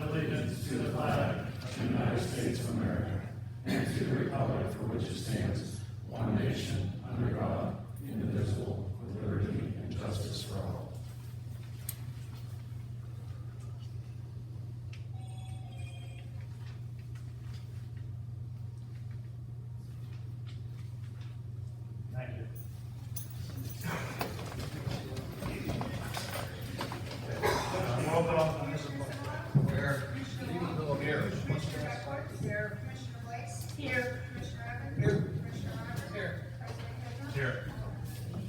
allegiance to the flag of the United States of America and to the republic for which it stands, one nation, under God, indivisible, with liberty and justice for all. Thank you. We'll open up on this one. Here. Here. Commissioner Edwards? Here. Commissioner Boyce? Here. Commissioner Evans? Here. Commissioner Rogers? Here. President Kavanaugh? Here.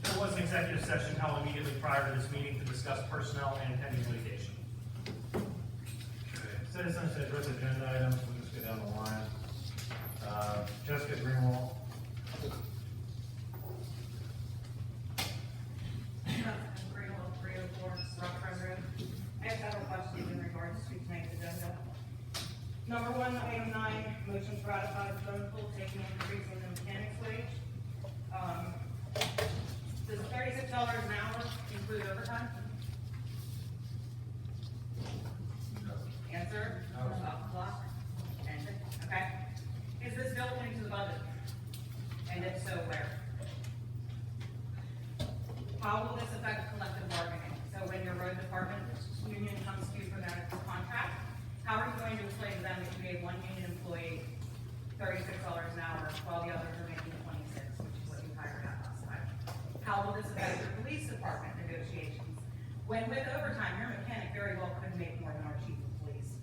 There was an executive session held immediately prior to this meeting to discuss personnel and pending litigation. Citizens to address agenda items, we'll just go down the line. Jessica Greenwald. Greenwald 304, Rockford Road. I have several questions in regards to tonight's agenda. Number one, item 9, motion to ratify the phone pool taking increase in the mechanics wage. Does $36 an hour include overtime? Answer? No. Stop the clock. And, okay. Is this built into the budget? And if so, where? How will this affect collective bargaining? So when your road department union comes to you for their contract, how are you going to explain to them that you gave one union employee $36 an hour while the others are making 26, which is what you hired at last time? How will this affect your police department negotiations? When with overtime, your mechanic very well could make more than our chief of police.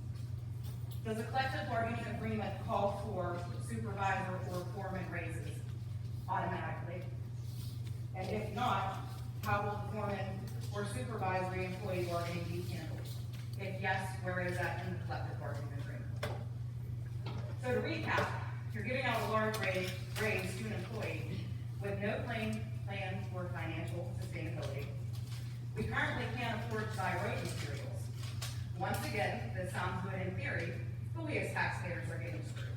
Does a collective bargaining agreement call for supervisor or foreman raises automatically? And if not, how will the foreman or supervisory employee bargaining be handled? If yes, where is that in the collective bargaining agreement? So to recap, you're giving out a large raise to an employee with no plan for financial sustainability. We currently can't afford to buy road materials. Once again, this sounds good in theory, but we as taxpayers are getting screwed.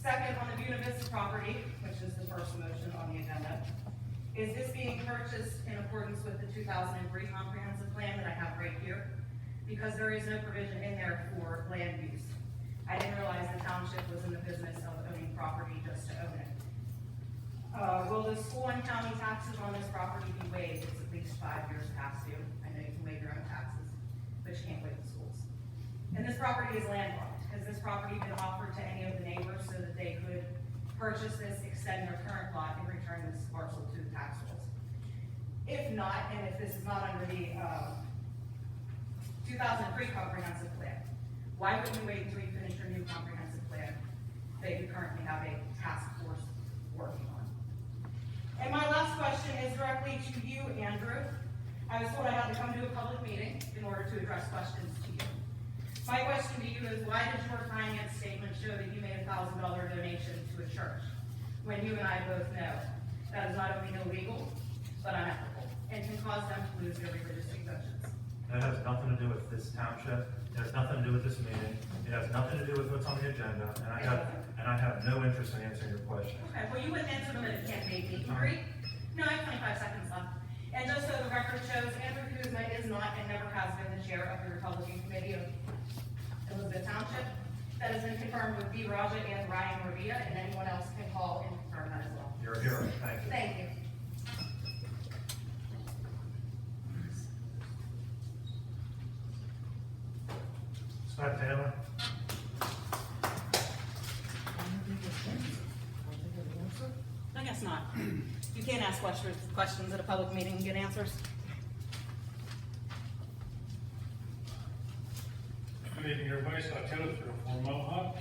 Second, on the Buena Vista property, which is the first motion on the agenda, is this being purchased in accordance with the 2003 comprehensive plan that I have right here? Because there is no provision in there for land use. I didn't realize the township was in the business of owning property just to own it. Will the school and county taxes on this property be waived? It's at least 5 years past due. I know you can waive your own taxes, but you can't waive the schools. And this property is landlocked. Has this property been offered to any of the neighbors so that they could purchase this, extend their current lot, and return this parcel to the tax rolls? If not, and if this is not under the 2003 comprehensive plan, why would you wait until you finish your new comprehensive plan that you currently have a task force working on? And my last question is directly to you, Andrew. I was told I had to come to a public meeting in order to address questions to you. My question to you is, why did your finance statement show that you made a $1,000 donation to a church, when you and I both know that is not only illegal, but unethical, and can cause them to lose their religious exemptions? That has nothing to do with this township, it has nothing to do with this meeting, it has nothing to do with what's on the agenda, and I have no interest in answering your question. Okay, well, you wouldn't answer them in a campaign meet and greet. No, I have 25 seconds left. And just so the record shows, Andrew Kuzma is not and never has been the chair of the Republican Committee of Elizabeth Township. That has been confirmed with B. Raja and Ryan Ravita, and anyone else can call and confirm that as well. You're a hero, thank you. Thank you. Scott Taylor. I guess not. You can't ask questions at a public meeting and get answers. Good evening, everybody. Scott Taylor, 304 Mohawk.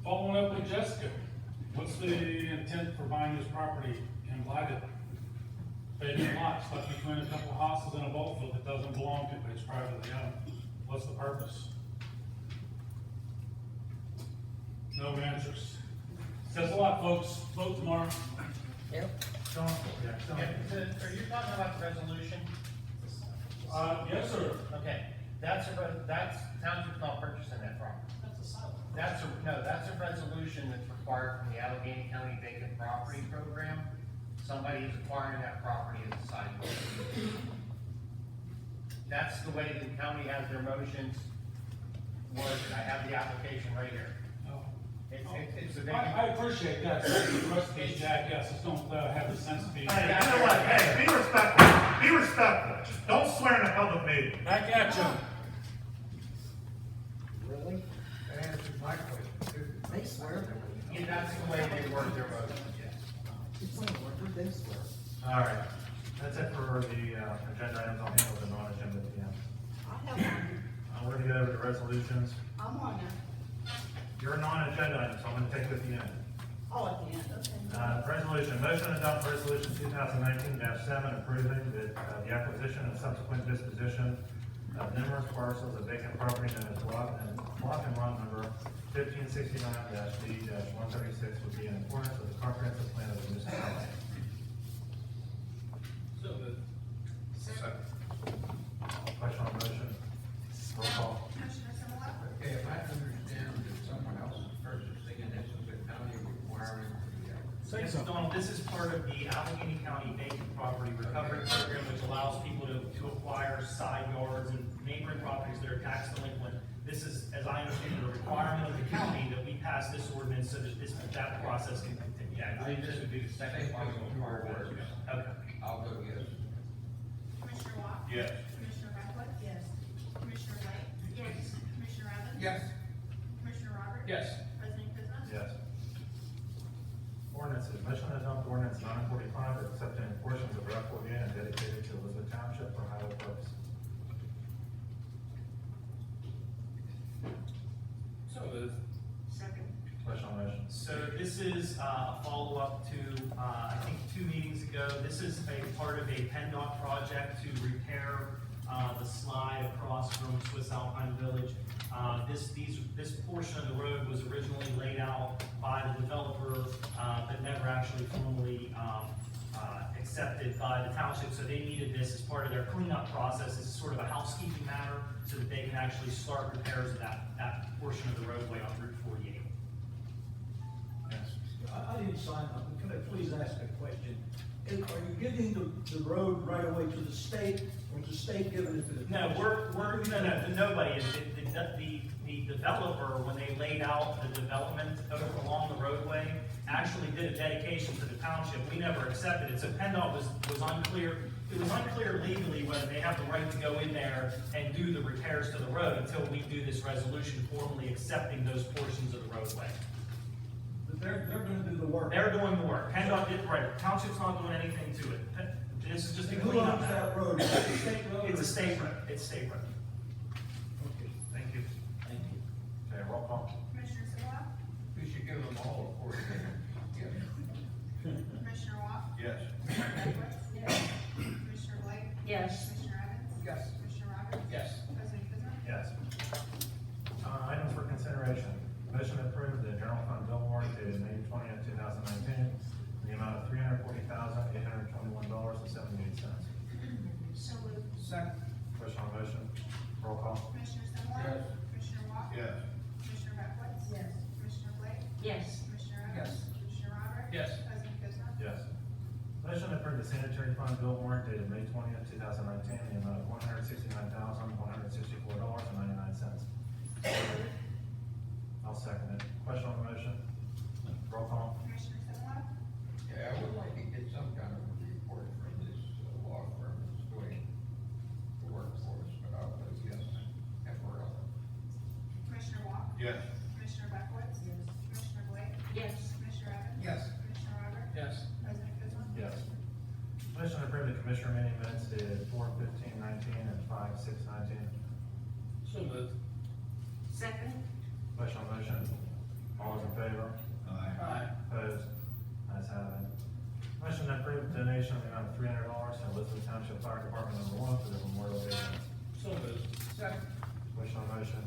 Following up with Jessica, what's the intent for buying this property in Lighted? Vacant lot stuck between a couple of houses and a ball field that doesn't belong to, but it's privately owned. What's the purpose? No answers. Says a lot, folks. Vote tomorrow. Sean? Yeah, Sean. Are you talking about the resolution? Yes, sir. Okay, that's township's not purchasing that property. That's a resolution that's required from the Allegheny County Vacant Property Program. Somebody is acquiring that property and deciding. That's the way the county has their motions worded. I have the application right here. It's a I vacant. appreciate that, the rest of these jackasses don't have the sense to be. Hey, you know what, hey, be respectful, be respectful, don't swear in a public meeting. Back at you. Really? That answers my question, too. They swear. Yeah, that's the way they word their motions, yes. It's like, where did they swear? All right, that's it for the, agenda items. I'll handle the non-agenda at the end. I have one. We're gonna go over the resolutions. I'm on there. Your non-agenda items, I'm gonna take at the end. Oh, at the end, okay. Resolution, motion to adopt resolution 2019-7 approving the acquisition and subsequent disposition of numerous parcels of vacant property known as block and lot number 1569-D-136 would be in accordance with the comprehensive plan of the municipality. So moved. Question on the motion? Roll call. Commissioner Simula? Okay, if I understand that someone else is purchasing and this is a county requirement for the Yes, Donald, this is part of the Allegheny County Vacant Property Recovery Program, which allows people to acquire side yards and neighboring properties that are tax delinquent. This is, as I understand, a requirement of the county that we pass this ordinance so that that process can continue. Yeah, I believe this would be the second part of the word. Okay. I'll go yes. Commissioner Watt? Yes. Commissioner Beckwith? Yes. Commissioner Blake? Yes. Commissioner Evans? Yes. Commissioner Roberts? Yes. President Kuzma? Yes. Ordinances, motion to adopt ordinance 945 accepting portions of Route 48 and dedicated to Elizabeth Township for highway purpose. So moved. Second. Question on the motion? So this is a follow-up to, I think, 2 meetings ago. This is a part of a PennDOT project to repair the slide across from Swiss Alpine Village. This portion of the road was originally laid out by the developer, but never actually formally accepted by the township, so they needed this as part of their cleanup process. This is sort of a housekeeping matter, so that they can actually start repairs of that portion of the roadway on Route 48. I didn't sign up, can I please ask a question? Are you giving the road right away to the state, or is the state giving it to the? No, nobody is. The developer, when they laid out the development along the roadway, actually did a dedication to the township. We never accepted it, so PennDOT was unclear. It was unclear legally whether they have the right to go in there and do the repairs to the road until we do this resolution formally accepting those portions of the roadway. But they're gonna do the work. They're doing the work. PennDOT did, right, township's not doing anything to it. This is just a And who cleanup owns matter. that road? Is it the state road? It's or- a state road, it's state road. Okay, Thank you. thank you. Okay, roll call. Commissioner Simula? We should give them all a quarter. Yes. Commissioner Watt? Yes. Commissioner Beckwith? Yes. Commissioner Blake? Yes. Commissioner Evans? Yes. Commissioner Roberts? Yes. President Kuzma? Yes. Items for consideration. Motion to approve the general fund bill warrant dated May 20th, 2019, in the amount of $340,821.78. So moved. Second. Question on the motion? Roll call. Commissioner Simula? Yes. Commissioner Watt? Yes. Commissioner Beckwith? Yes. Commissioner Blake? Yes. Commissioner Evans? Yes. Commissioner Roberts? Yes. President Kuzma? Yes. Motion to approve the sanitary fund bill warrant dated May 20th, 2019, in the amount of $169,164.99. I'll second it. Question on the motion? Roll call. Commissioner Simula? Yeah, I would like to get some kind of a report from this law firm that's doing the work for us, but I'll vote yes temporarily. Commissioner Watt? Yes. Commissioner Beckwith? Yes. Commissioner Blake? Yes. Commissioner Evans? Yes. Commissioner Roberts? Yes. President Kuzma? Yes. Motion to approve the commissioner meeting minutes dated 4/15/19 and 5/6/19. So moved. Second. Question on the motion? All those in favor? Aye. Opposed? Ayes have it. Motion to approve donation of the amount of $300 to Elizabeth Township Fire Department #1 for the Memorial Day. event. So moved. Second. Question on the motion?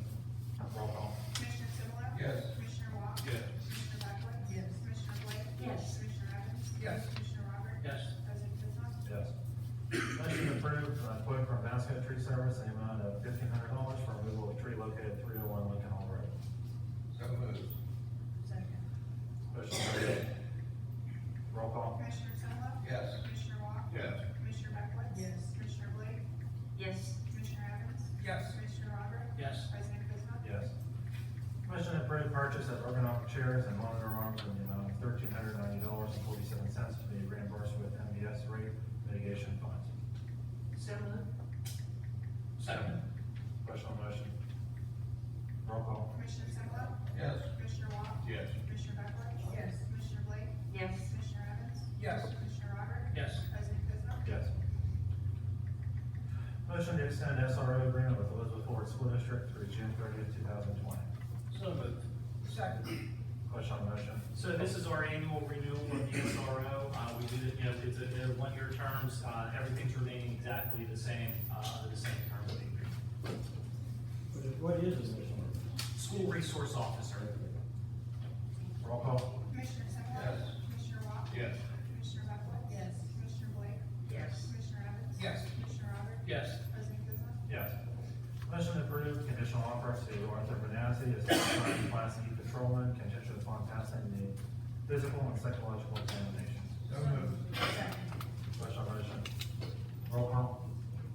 Roll call. Commissioner Simula? Yes. Commissioner Watt? Yes. Commissioner Beckwith? Yes. Commissioner Blake? Yes. Commissioner Evans? Yes. Commissioner Roberts? Yes. President Kuzma? Yes. Motion to approve quote from Basket Tree Service in the amount of $1,500 for removal of tree located at 301 Lincoln Hall Road. So moved. Second. Question on the motion? Roll call. Commissioner Simula? Yes. Commissioner Watt? Yes. Commissioner Beckwith? Yes. Commissioner Blake? Yes. Commissioner Yes. Commissioner Robert? Yes. President Kuzma? Yes. Commission to approve purchase of ergonomic chairs and monitor arms in the amount of $1,390.47 to be reimbursed with MBS rate mitigation funds. So moved. Second. Question on the motion? Roll call. Commissioner Simla? Yes. Commissioner Wong? Yes. Commissioner Beckler? Yes. Commissioner Blake? Yes. Commissioner Evans? Yes. Commissioner Robert? Yes. President Kuzma? Yes. Motion to extend SRO agreement with Elizabeth Ford School District through June 30th, 2020. So moved. Second. Question on the motion? So this is our annual renewal of the SRO. We do it, it's a one-year terms, everything's remaining exactly the same, the same terms of the agreement. What is this? School resource officer. Roll call. Commissioner Simla? Yes. Commissioner Wong? Yes. Commissioner Beckler? Yes. Commissioner Blake? Yes. Commissioner Evans? Yes. Commissioner Robert? Yes. President Kuzma? Yes. Motion to approve conditional offer to Arthur Benassi as a Class E patrolman contingent upon passing the physical and psychological examinations. So moved. Second. Question on motion? Roll call.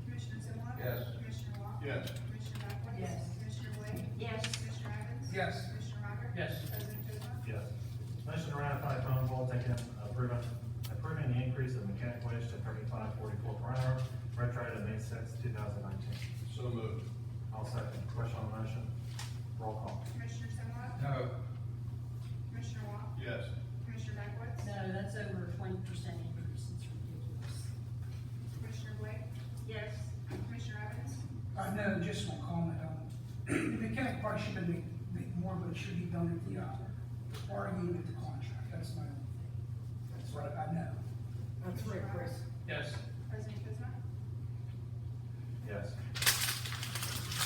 Commissioner Simla? Yes. Commissioner Wong? Yes. Commissioner Beckler? Yes. Commissioner Blake? Yes. Commissioner Evans? Yes. Commissioner Robert? Yes. President Kuzma? Yes. Motion to ratify phone poll taken, approving the increase of mechanic wage to $35.44 per hour, retroactive May 6th, 2019. So moved. I'll second. Question on the motion? Roll call. Commissioner Simla? No. Commissioner Wong? Yes. Commissioner Beckler? No, that's over a 20% increase. It's ridiculous. Commissioner Blake? Yes. Commissioner Evans? No, just one comment on, the mechanic part should be made more, but it should be done at the, bargaining with the contract, that's my only thing. That's what I know. That's right, Chris. Yes. President Kuzma? Yes.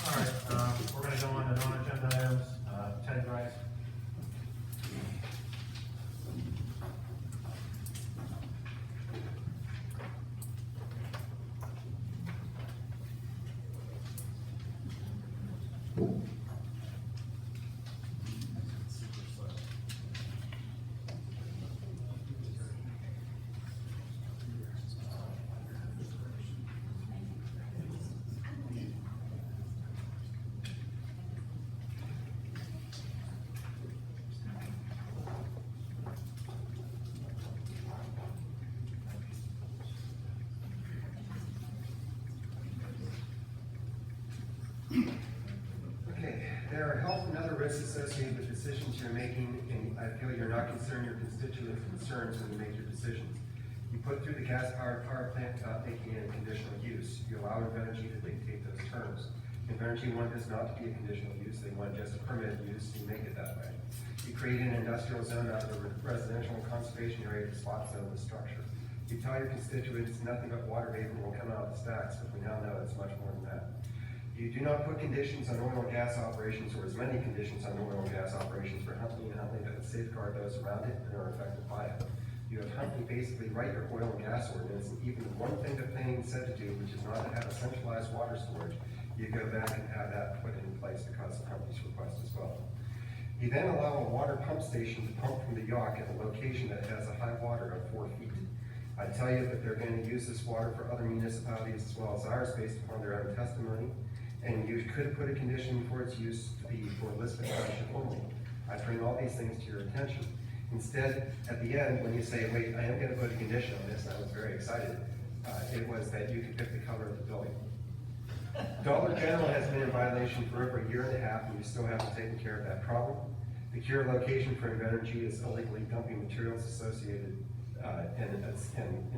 All right, we're gonna go on to non-agenda items. Ted Rice. Okay, there are health and other risks associated with decisions you're making, and I feel you're not considering your constituents' concerns when you make your decisions. You put through the gas-powered power plant without making it a conditional use. You allow Invenergy to dictate those terms. Invenergy wanted this not to be a conditional use, they want just a permitted use, so you make it that way. You create an industrial zone out of a residential and conservation area to spot zone the structure. You tell your constituents nothing but water vapor will come out of the stacks, but we now know it's much more than that. You do not put conditions on oil and gas operations, or as many conditions on oil and gas operations for Huntley and Huntley that would safeguard those around it and are affected by it. You have Huntley basically write your oil and gas ordinance, and even the one thing that planning said to do, which is not to have a centralized water storage, you go back and have that put in place because of Huntley's request as well. You then allow a water pump station to pump from the Yawk at a location that has a high water of 4 feet. I tell you that they're going to use this water for other municipalities as well as ours based upon their own testimony. And you could have put a condition for its use to be for Elizabeth Township only. I bring all these things to your attention. Instead, at the end, when you say, wait, I am going to put a condition on this, and I was very excited, it was that you could pick the color of the building. Dollar General has been in violation for over 1.5 years, and you still haven't taken care of that problem. The cure location for Invenergy is illegally dumping materials associated, and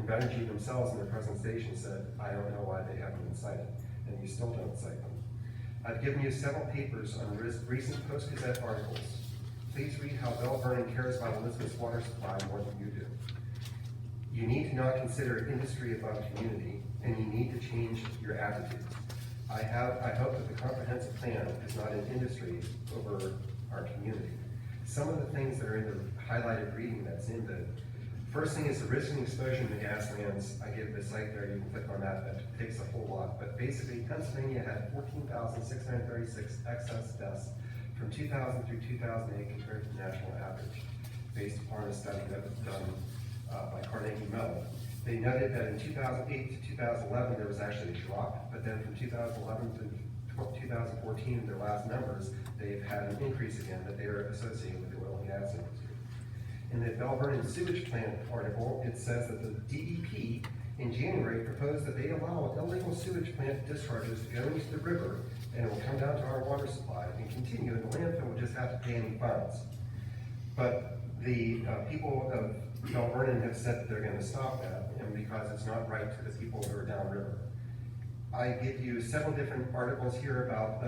Invenergy themselves in their presentation said, I don't know why they haven't been cited, and you still don't cite them. I've given you several papers on recent Post-Gazette articles. Please read how Bell Vernon cares about Elizabeth's water supply more than you do. You need to not consider industry above community, and you need to change your attitudes. I hope that the comprehensive plan is not an industry over our community. Some of the things that are in the highlighted reading that's in the first thing is the risk and exposure to gas lands. I give the site there, you can click on that, that takes a whole lot. But basically, Pennsylvania had 14,636 excess deaths from 2000 through 2008 compared to the national average, based upon a study that was done by Carnegie Mellon. They noted that in 2008 to 2011, there was actually a drop, but then from 2011 to 2014, in their last numbers, they've had an increase again that they are associated with the oil and gas industry. In the Bell Vernon sewage plant article, it says that the DEP in January proposed that they allow illegal sewage plant discharges to go into the river, and it will come down to our water supply and continue, and the landfill will just have to pay any funds. But the people of Bell Vernon have said that they're gonna stop that, and because it's not right to the people who are downriver. I give you several different articles here about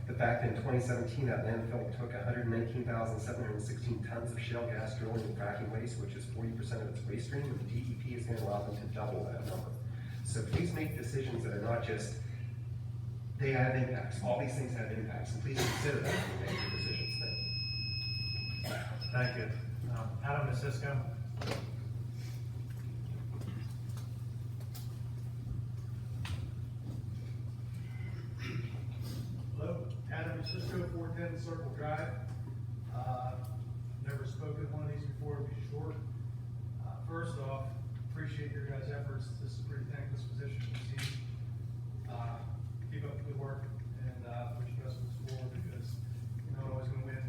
the fact that in 2017, that landfill took 119,716 tons of shale gas drilling and fracking waste, which is 40% of its waste stream, and the DEP is gonna allow them to double that number. So please make decisions that are not just, they have impacts, all these things have impacts, and please consider that when you make your decisions. Thank you. Thank you. Adam Nasisko. Hello, Adam Cisco, 410 Circle Drive. Never spoken at one of these before, to be short. First off, appreciate your guys' efforts. This is a pretty thankless position to see. Keep up the good work and put your best foot forward, because you're not always gonna win.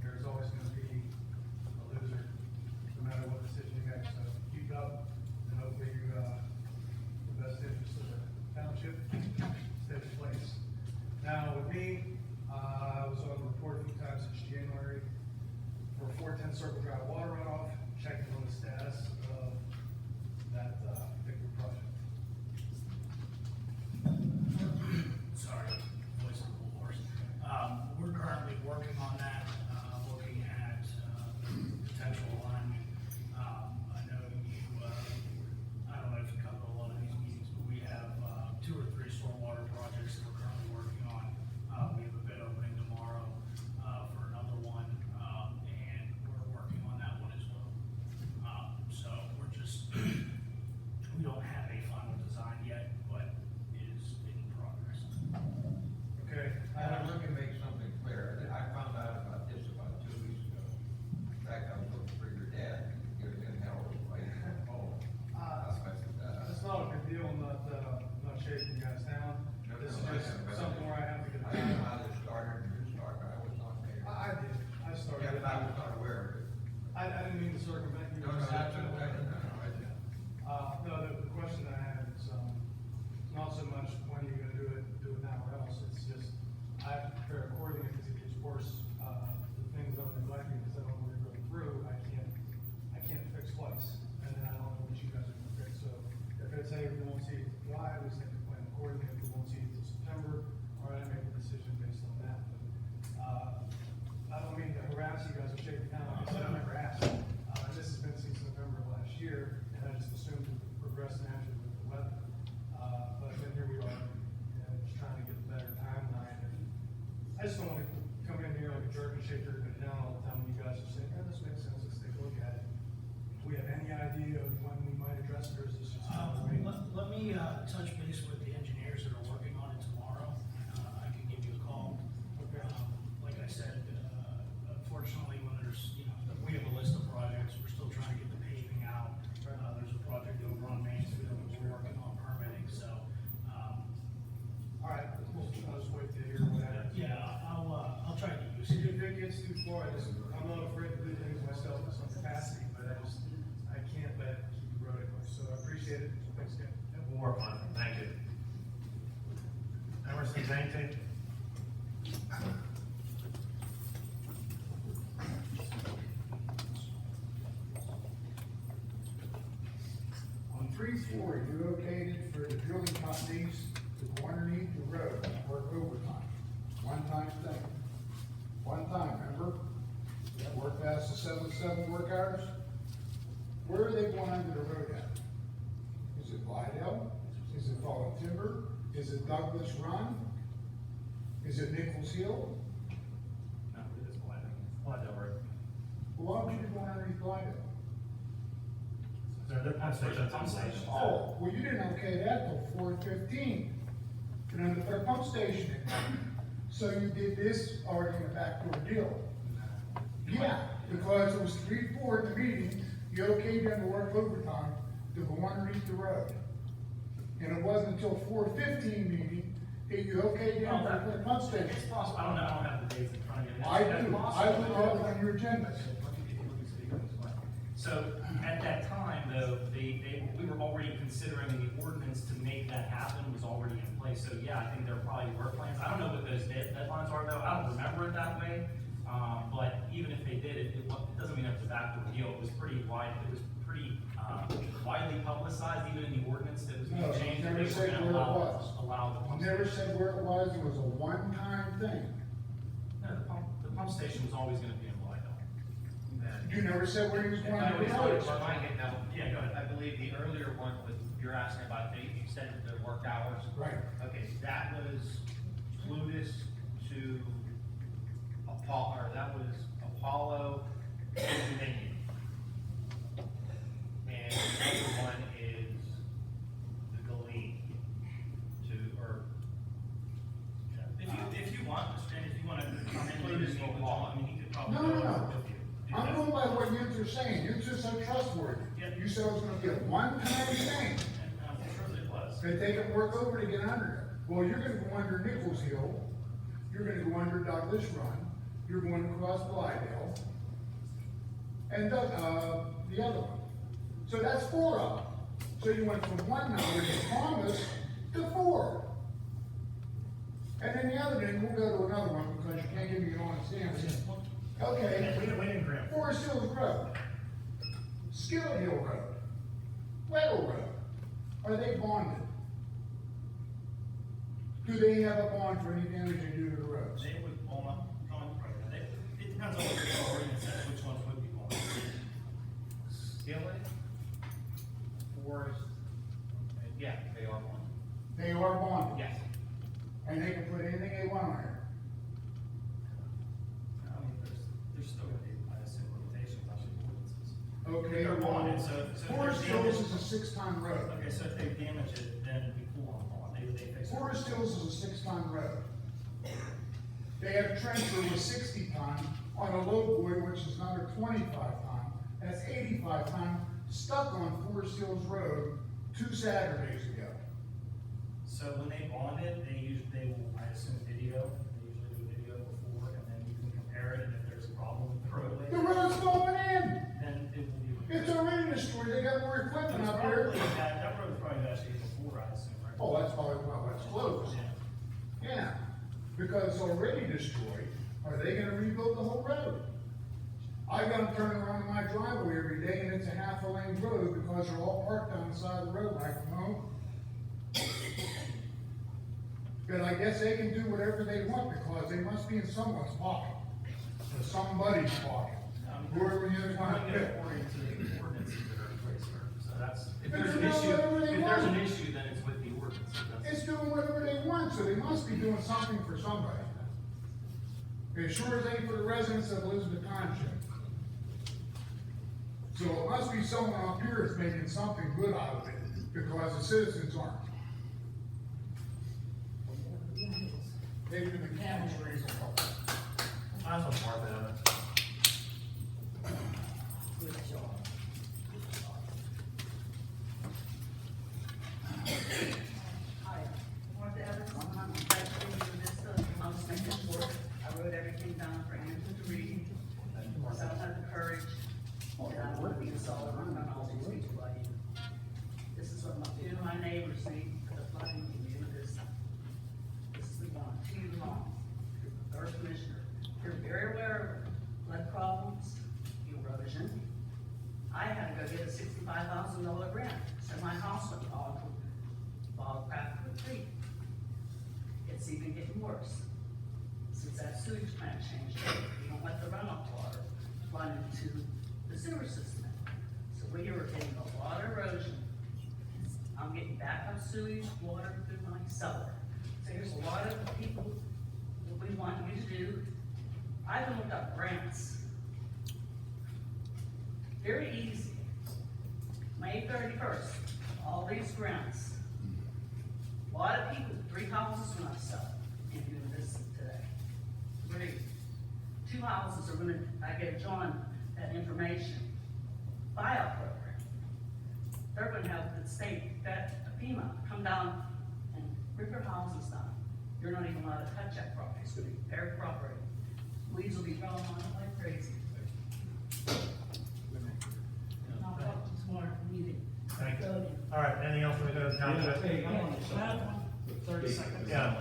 There's always gonna be a loser, no matter what decision you make. So keep it up, and hopefully you, the best interest of the township stays in place. Now, with me, I was on the report a few times since January for 410 Circle Drive water runoff, checking on the status of that particular project. Sorry, voice of the horse. We're currently working on that, looking at potential alignment. I know you, I don't know if you come to a lot of these meetings, but we have 2 or 3 stormwater projects that we're currently working on. We have a bid opening tomorrow for another one, and we're working on that one as well. So we're just, we don't have a final design yet, but it is in progress. Okay, let me make something clear. I found out about this about 2 weeks ago. In fact, I was looking for your dad, he was in hell, like, oh, that's messed with that. It's not a big deal, I'm not shaking you guys down. This is just something where I have to get I it don't know done. how this started, and you started, I was not there. I did, I started. Yeah, but I was not aware of it. I didn't mean to circumvent you. No, that's okay, no, I didn't. No, the question I have is, not so much when you're gonna do it now or else, it's just, I have to prepare accordingly, because it gets worse, the things I'm neglecting, because I don't know what you're going through, I can't fix twice, and then I don't know what you guys are gonna fix, so if it's, hey, we won't see it in July, we just have to plan accordingly, if we won't see it till September, all right, I make a decision based on that, but, I don't mean to harass you guys or shake you down, like I said, I never asked. This has been since November of last year, and I just assumed it would progress naturally with the weather. But then here we are, just trying to get a better timeline. And I just don't want to come in here like a jerk and shake everybody down all the time when you guys are saying, yeah, this makes sense, let's take a look at it. Do we have any idea of when we might address it, or is this just? Let me touch base with the engineers that are working on it tomorrow. I can give you a call. Okay. Like I said, unfortunately, when there's, we have a list of projects, we're still trying to get the paving out. There's a project over on Main Street that we're working on permitting, so. All right, I'll just wait to hear what happens. Yeah, I'll try to get you. See, if it gets too far, I'm not afraid to do things myself in some capacity, but I can't let it keep eroding. So I appreciate it. Thanks, Ken. We'll work on it. Thank you. Emerson Zainty. On 3-4, you okayed it for the drilling companies to go underneath the road and work overtime. One-time thing. One time, remember? That work past the 7 work hours? Where are they going under the road at? Is it Glidell? Is it Fallen Timber? Is it Douglas Run? Is it Nichols Hill? No, it is Glidell Road. Well, why don't you go underneath Glidell? They're pump station. Oh, well, you didn't okay that till 4:15. And then the pump station. So you did this already in a backdoor deal. Yeah, because it was 3-4 at the meeting, you okayed them to work overtime to go underneath the road. And it wasn't until 4:15 meeting Are you okay, Dan, Well, for the pump station? It's possible, I don't know, I don't have the dates in front of me. I That's do, possible. I look at it on your agenda. So at that time, though, we were already considering the ordinance to make that happen was already in place. So yeah, I think there probably were plans. I don't know what those deadlines are though. I don't remember it that way. But even if they did, it doesn't mean it's a backdoor deal. It was pretty widely publicized, even in the ordinance that was being No, changed. never They were said gonna where it was. allow the pump Never station. said where it was, it was a one-time thing. No, the pump station was always gonna be in Blacktop. You never said where he was If going I to was put it. remind it now, Yeah, go ahead. I believe the earlier one was, you're asking about the extended the work hours. Right. Okay, that was Plutus to Apollo, or that was Apollo to Dominion. And the other one is the Galeen to, or, If you want, Mr. James, if you wanna come in, Please meet go with along. John, I mean, he could probably No, go no, over no. it with you. Do I'm that. going by what you're saying, you're just so trustworthy. Yep. You said it was gonna be a one-time thing, And I'm sure it was. that they can work over to get under it. Well, you're gonna go under Nichols Hill, you're gonna go under Douglas Run, you're going across Blydale, and the other one. So that's 4 of them. So you went from one number to Thomas to 4. And then the other day, we'll go to another one because you can't give me an honest answer. Okay. We didn't grant. Forest Hills Road, Skillet Hill Road, Weddle Road, are they bonded? Do they have a bond for any damage they do to the roads? They would, it depends on what your ordinance says, which ones would be going. Skillet, Forest, yeah, they are one. They are bonded, Yes. and they can put anything they want on there. I mean, there's still gonna be, I assume, limitations on the ordinances. Okay, They're well, bonded, so if Forest there's damage. Hills is a 6-ton road. Okay, so if they damage it, then we pull on the bond, they fix it. Forest Hills is a 6-ton road. They have a trencher with 60-ton on a low boy, which is another 25-ton. That's 85-ton, stuck on Forest Hills Road 2 Saturdays ago. So when they bond it, they will, I assume, video, they usually do a video before, and then you can compare it, and if there's a problem with the roadway, The road's going in. then it will be. It's already destroyed. They got more equipment It's up there. probably, that road's probably actually before, I assume, right? Oh, that's probably, well, that's close. Yeah. Yeah, because it's already destroyed. Are they gonna rebuild the whole road? I gotta turn around in my driveway every day and it's a half-a-lane road because they're all parked on the side of the road when I come home. But I guess they can do whatever they want because they must be in someone's pocket. Or somebody's pocket. Whoever you want to pick. According to the ordinances that are in place, sir. So that's, if But there's an they're doing issue, whatever they if there's an want. issue, then it's with the ordinance. So that's- It's doing whatever they want, so they must be doing something for somebody. As sure as ain't for the residents of Elizabeth Township. So it must be someone up here that's making something good out of it, because the citizens aren't. Maybe the mechanics are able to help. That's what part of it. Good job. Hi, Martha Evans, I'm I'll just make it short. I wrote everything down for Andrew to read. So I don't have the courage, and I want to be solid, I'm not always speak about you. This is what my, two of my neighbors need for the flooding to do this. This has been going too long. The third commissioner, you're very aware of flood problems, erosion. I had to go get a $65,000 grant, so my house went all cracked with creek. It's even getting worse. Since that sewage plant changed, you don't let the runoff water run into the sewer system. So we are getting a lot of erosion. I'm getting backup sewage water through my cellar. So there's a lot of people that we want you to do. I've looked up grants. Very easy. May 31st, all these grants. A lot of people, 3 houses when I sell in doing this today. 2 houses are gonna, I gave John that information. Buyout program. They're gonna have the state, that FEMA, come down and rip their houses down. you're not even allowed to touch that property, it's gonna be their property. Weeds will be growing on it like crazy. Not up to smart meeting. Thank you. All right, anything else when we go to the township? Yeah,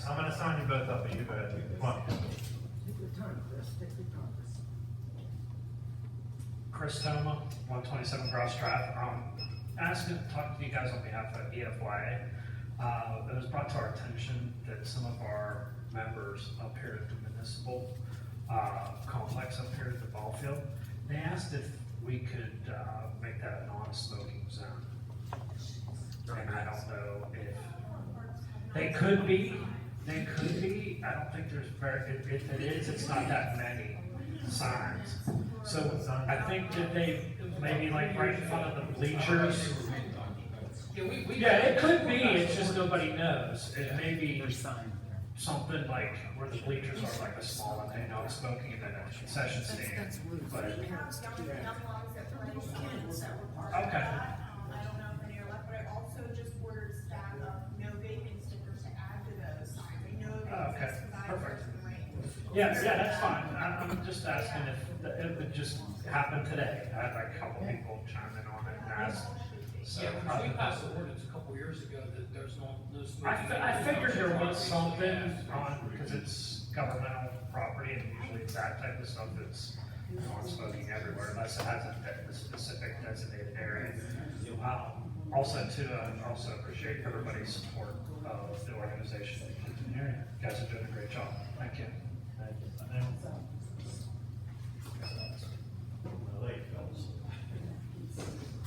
I'm gonna sign you both up, but you go ahead. Come on. Chris Toma, 127 Grouse Drive. Asking to talk to you guys on behalf of EFYA. It was brought to our attention that some of our members up here at the municipal complex up here at the ball field, they asked if we could make that a non-smoking zone. And I don't know if they could be, I don't think there's if it is, it's not that many signs. So I think that they, maybe like right in front of the bleachers. Yeah, it could be, it's just nobody knows. It may be something like where the bleachers are like a small one, they know it's smoking and then a concession stand. But, We have young ones that play skins that were part of Okay. that. I don't know if any are left, but I also just ordered stack of no vaping stickers to add to those signs. I know they Okay, exist because I perfect. worked in the rain. yeah, that's fine. I'm just asking if it would just happen today. I had like a couple people chime in on it and ask. So, Yeah, because we passed the ordinance a couple years ago that there's no smoking. I figured there was something on, because it's governmental property and usually it's that type of stuff that's non-smoking everywhere unless it has a specific designated area. Also too, I also appreciate everybody's support of the organization. You guys are doing a great job. Thank you.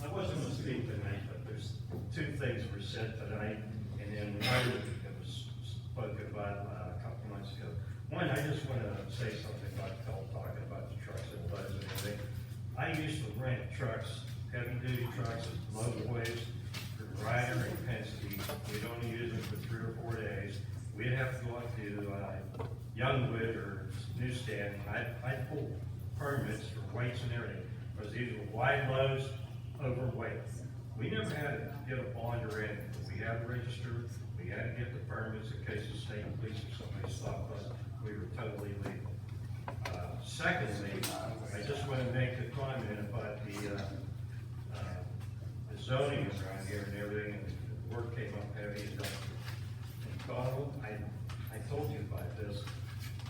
I wasn't going to speak tonight, but there's two things were said tonight, and then one that was spoken about a couple months ago. One, I just want to say something about Phil talking about the trucks and buses and everything. I used to rent trucks, heavy-duty trucks, motorways for Ryder and Penske. We'd only use them for 3 or 4 days. We'd have to go up to Youngwood or Newstead, and I'd pull permits for weights and everything, because these were wide loads, overweight. We never had to get a bond or anything. We had to register, we had to get the permits in case the state police or somebody stopped us. We were totally legal. Secondly, I just want to make a comment about the zoning around here and everything, and the work came up heavy industrial. And Donald, I told you about this.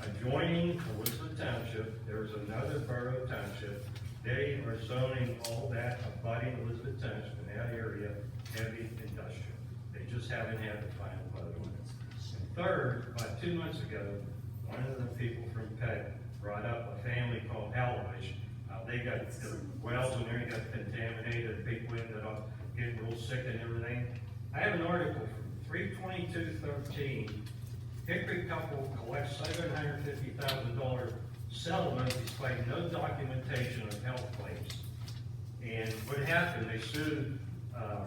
Adjoining Elizabeth Township, there's another borough township. They are zoning all that abutting Elizabeth Township in that area, heavy industrial. They just haven't had the final vote on it. And third, about 2 months ago, one of the people from Peck brought up a family called Hallowich. They got their wells and everything got contaminated, people ended up getting real sick and everything. I have an article from 3/22/13. Hickory couple collects $750,000 settlement despite no documentation of health claims. And what happened, they sued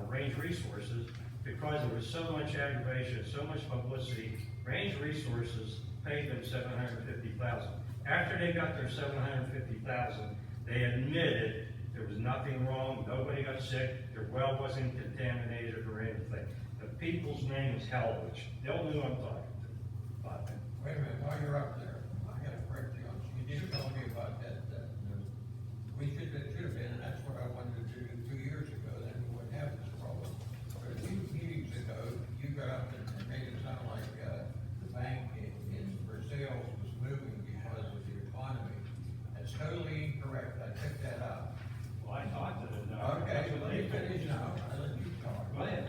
Range Resources because there was so much aggravation, so much publicity. Range Resources paid them $750,000. After they got their $750,000, they admitted there was nothing wrong, nobody got sick, their well wasn't contaminated or anything. The people's name is Hellwich. They'll know who I'm talking to. Wait a minute, while you're up there, I got a correct you on, you did tell me about that, it should have been, and that's what I wanted to do 2 years ago, then we wouldn't have this problem. But a few meetings ago, you got up and made it sound like, the bank in Brazil was moving because of the economy. That's totally incorrect, I picked that up. Well, I talked to them. Okay, well, you finish now, I let you talk. Go ahead.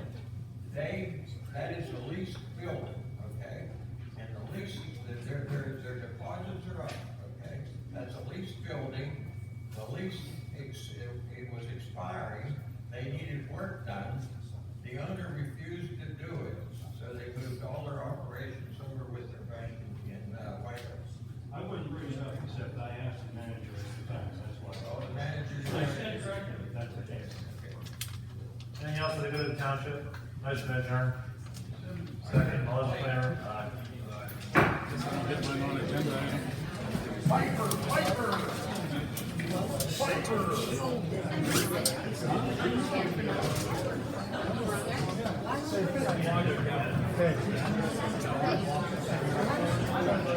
That is a leased building, okay? And the lease, their deposits are up, okay? That's a leased building, the lease, it was expiring, they needed work done, the owner refused to do it, so they moved all their operations over with their bank in White House. I wouldn't bring it up except I asked the manager at the time, that's why. All the managers. I stand corrected, that's the case. Anything else for the good of the township? Motion to adjourn. Second, all those in favor? Aye. Get my non-agenda item. Fighter! Okay.